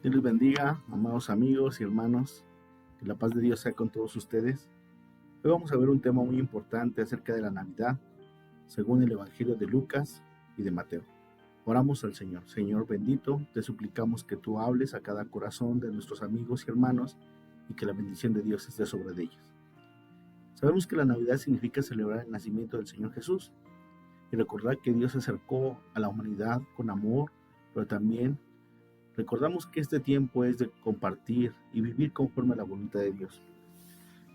Dios les bendiga, amados amigos y hermanos, que la paz de Dios sea con todos ustedes. Hoy vamos a ver un tema muy importante acerca de la Navidad, según el Evangelio de Lucas y de Mateo. Oramos al Señor. Señor bendito, te suplicamos que tú hables a cada corazón de nuestros amigos y hermanos y que la bendición de Dios esté sobre ellos. Sabemos que la Navidad significa celebrar el nacimiento del Señor Jesús y recordar que Dios se acercó a la humanidad con amor, pero también recordamos que este tiempo es de compartir y vivir conforme a la voluntad de Dios.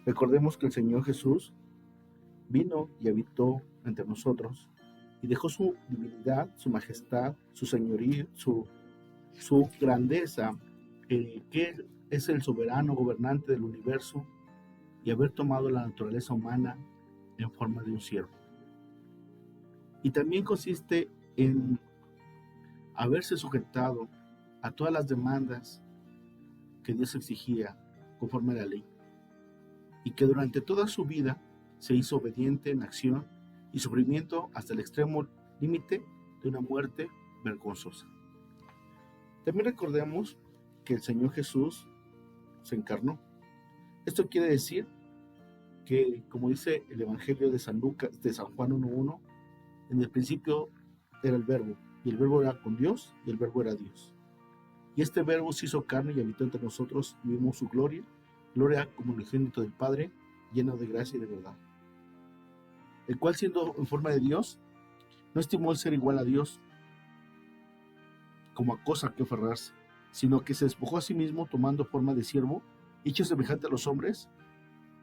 Recordemos que el Señor Jesús vino y habitó entre nosotros y dejó su divinidad, su majestad, su señorío, su grandeza, que es el soberano gobernante del universo, y haber tomado la naturaleza humana en forma de un siervo. Y también consiste en haberse sujetado a todas las demandas que Dios exigía conforme a la ley, y que durante toda su vida se hizo obediente en acción y sufrimiento hasta el extremo límite de una muerte vergonzosa. También recordemos que el Señor Jesús se encarnó. Esto quiere decir que, como dice el Evangelio de San Lucas, de San Juan 1:1, en el principio era el Verbo, y el Verbo era con Dios, y el Verbo era Dios. Y este Verbo se hizo carne y habitó entre nosotros, y vimos su gloria como el unigénito del Padre, lleno de gracia y de verdad. El cual, siendo en forma de Dios, no estimó el ser igual a Dios como a cosa que aferrarse, sino que se despojó a sí mismo, tomando forma de siervo, hecho semejante a los hombres,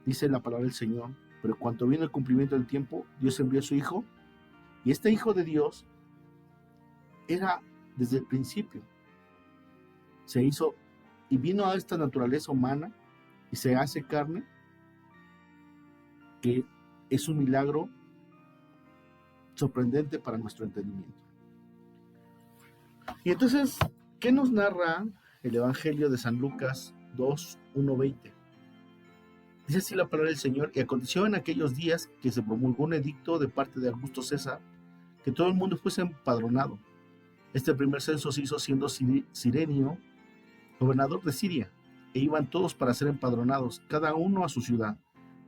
dice la palabra del Señor. Pero cuando vino el cumplimiento del tiempo, Dios envió a su Hijo, y este Hijo de Dios era desde el principio. Se hizo y vino a esta naturaleza humana y se hace carne, que es un milagro sorprendente para nuestro entendimiento. Y entonces, ¿qué nos narra el Evangelio de San Lucas 2:1-20? Dice así la palabra del Señor: y aconteció en aquellos días que se promulgó un edicto de parte de Augusto César, que todo el mundo fuese empadronado. Este primer censo se hizo siendo Cirenio gobernador de Siria, e iban todos para ser empadronados, cada uno a su ciudad.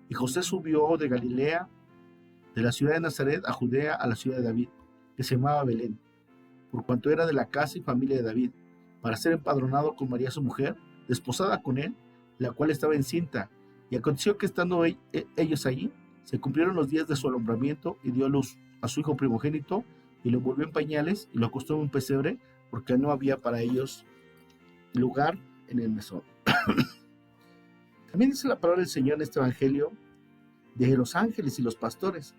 Y José subió de Galilea, de la ciudad de Nazaret a Judea, a la ciudad de David, que se llamaba Belén, por cuanto era de la casa y familia de David, para ser empadronado con María su mujer, desposada con él, la cual estaba encinta. Y aconteció que estando ellos allí, se cumplieron los días de su alumbramiento, y dio a luz a su hijo primogénito, y lo envolvió en pañales, y lo acostó en un pesebre, porque no había para ellos lugar en el mesón. También dice la palabra del Señor en este Evangelio de los ángeles y los pastores.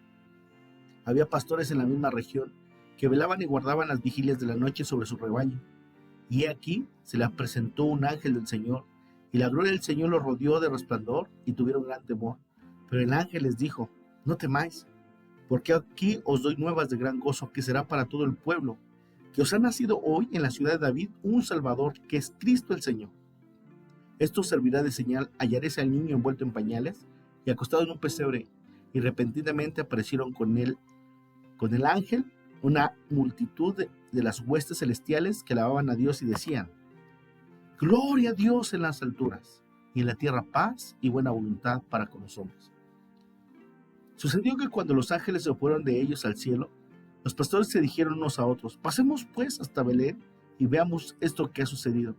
Había pastores en la misma región que velaban y guardaban las vigilias de la noche sobre su rebaño. Y aquí se les presentó un ángel del Señor, y la gloria del Señor los rodeó de resplandor, y tuvieron gran temor. Pero el ángel les dijo: no temáis, porque aquí os doy nuevas de gran gozo, que será para todo el pueblo, que os ha nacido hoy en la ciudad de David un Salvador, que es Cristo el Señor. Esto servirá de señal: hallaréis al niño envuelto en pañales y acostado en un pesebre. Y repentinamente aparecieron con el ángel una multitud de las huestes celestiales que alababan a Dios y decían: gloria a Dios en las alturas, y en la tierra paz y buena voluntad para con los hombres. Sucedió que cuando los ángeles se fueron de ellos al cielo, los pastores se dijeron unos a otros: pasemos pues hasta Belén y veamos esto que ha sucedido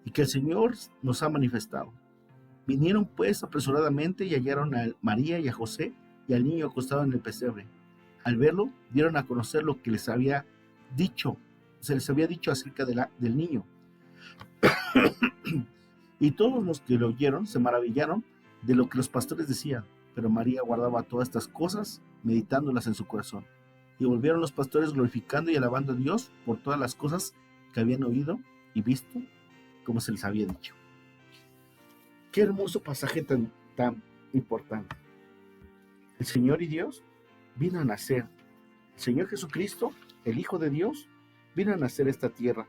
y que el Señor nos ha manifestado. Vinieron pues apresuradamente y hallaron a María y a José y al niño acostado en el pesebre. Al verlo, dieron a conocer lo que se les había dicho acerca del niño. Y todos los que lo oyeron se maravillaron de lo que los pastores decían, pero María guardaba todas estas cosas, meditándolas en su corazón. Y volvieron los pastores glorificando y alabando a Dios por todas las cosas que habían oído y visto, como se les había dicho. Qué hermoso pasaje tan importante. El Señor y Dios vino a nacer. El Señor Jesucristo, el Hijo de Dios, vino a nacer a esta tierra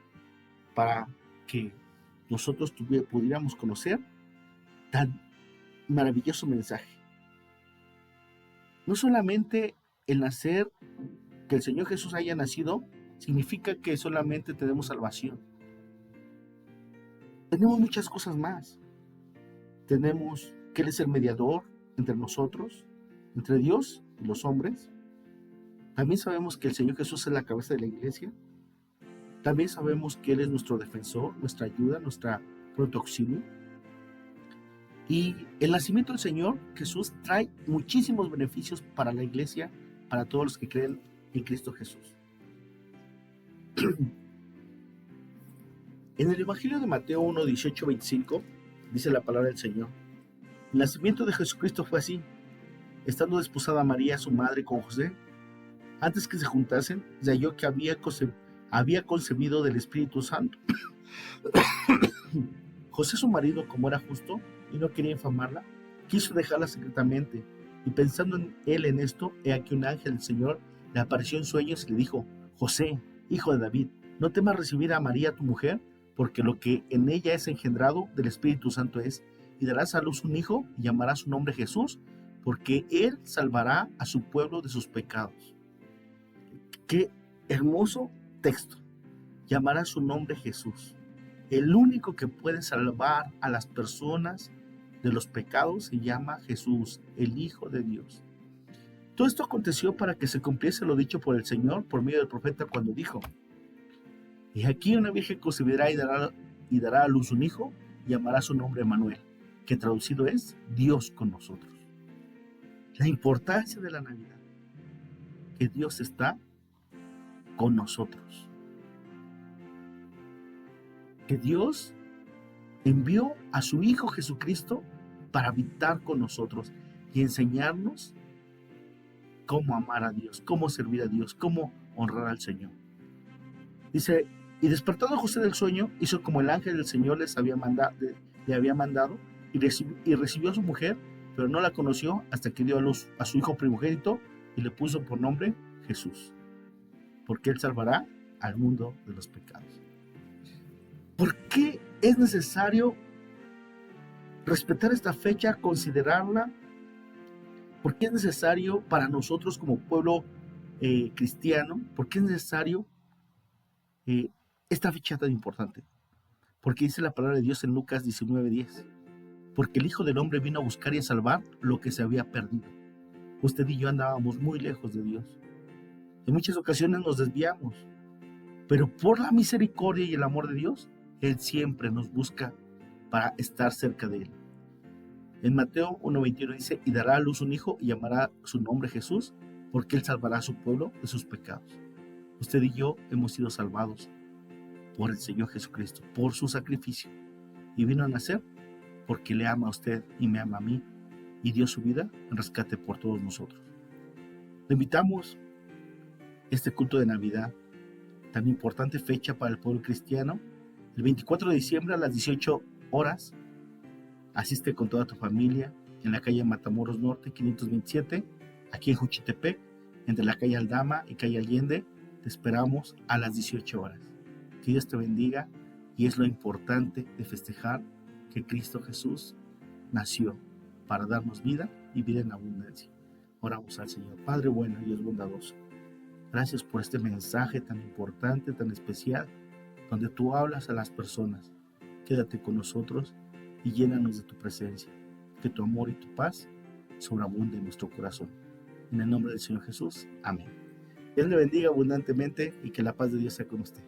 para que nosotros pudiéramos conocer tan maravilloso mensaje. No solamente el nacer, que el Señor Jesús haya nacido, significa que solamente tenemos salvación. Tenemos muchas cosas más. Tenemos que Él es el mediador entre nosotros, entre Dios y los hombres. También sabemos que el Señor Jesús es la cabeza de la iglesia. También sabemos que Él es nuestro defensor, nuestra ayuda, nuestra pronto auxilio. Y el nacimiento del Señor Jesús trae muchísimos beneficios para la iglesia, para todos los que creen en Cristo Jesús. En el Evangelio de Mateo 1, 18, 25, dice la palabra del Señor: el nacimiento de Jesucristo fue así. Estando desposada María, su madre, con José, antes que se juntasen, se halló que había concebido del Espíritu Santo. José, su marido, como era justo y no quería infamarla, quiso dejarla secretamente, y pensando él en esto, he aquí un ángel del Señor le apareció en sueños y le dijo: José, hijo de David, no temas recibir a María tu mujer, porque lo que en ella es engendrado del Espíritu Santo es, y darás a luz un hijo, y llamarás su nombre Jesús, porque él salvará a su pueblo de sus pecados. Qué hermoso texto. Llamará su nombre Jesús. El único que puede salvar a las personas de los pecados se llama Jesús, el Hijo de Dios. Todo esto aconteció para que se cumpliese lo dicho por el Señor por medio del profeta cuando dijo: y aquí una virgen concebirá y dará a luz un hijo, y llamará su nombre Emmanuel, que traducido es Dios con nosotros. La importancia de la Navidad, que Dios está con nosotros, que Dios envió a su Hijo Jesucristo para habitar con nosotros y enseñarnos cómo amar a Dios, cómo servir a Dios, cómo honrar al Señor. Dice: y despertado José del sueño, hizo como el ángel del Señor le había mandado, y recibió a su mujer, pero no la conoció hasta que dio a luz a su hijo primogénito y le puso por nombre Jesús, porque él salvará al mundo de los pecados. ¿Por qué es necesario respetar esta fecha, considerarla? ¿Por qué es necesario para nosotros como pueblo cristiano? ¿Por qué es necesario esta fecha tan importante? Porque dice la palabra de Dios en Lucas 19:10: porque el Hijo del Hombre vino a buscar y a salvar lo que se había perdido. Usted y yo andábamos muy lejos de Dios. En muchas ocasiones nos desviamos, pero por la misericordia y el amor de Dios, Él siempre nos busca para estar cerca de Él. En Mateo 1:21 dice: y dará a luz un hijo y llamará su nombre Jesús, porque Él salvará a su pueblo de sus pecados. Usted y yo hemos sido salvados por el Señor Jesucristo, por su sacrificio, y vino a nacer porque le ama a usted y me ama a mí, y dio su vida en rescate por todos nosotros. Le invitamos este culto de Navidad, tan importante fecha para el pueblo cristiano, el 24 de diciembre a las 18 horas. Asiste con toda tu familia en la calle Matamoros Norte 527, aquí en Juchitepec, entre la calle Aldama y calle Allende. Te esperamos a las 18 horas. Que Dios te bendiga, y es lo importante de festejar que Cristo Jesús nació para darnos vida y vida en abundancia. Oramos al Señor. Padre bueno y Dios bondadoso, gracias por este mensaje tan importante, tan especial, donde tú hablas a las personas. Quédate con nosotros y llénanos de tu presencia. Que tu amor y tu paz sobreabunden en nuestro corazón. En el nombre del Señor Jesús. Amén. Dios le bendiga abundantemente y que la paz de Dios sea con usted.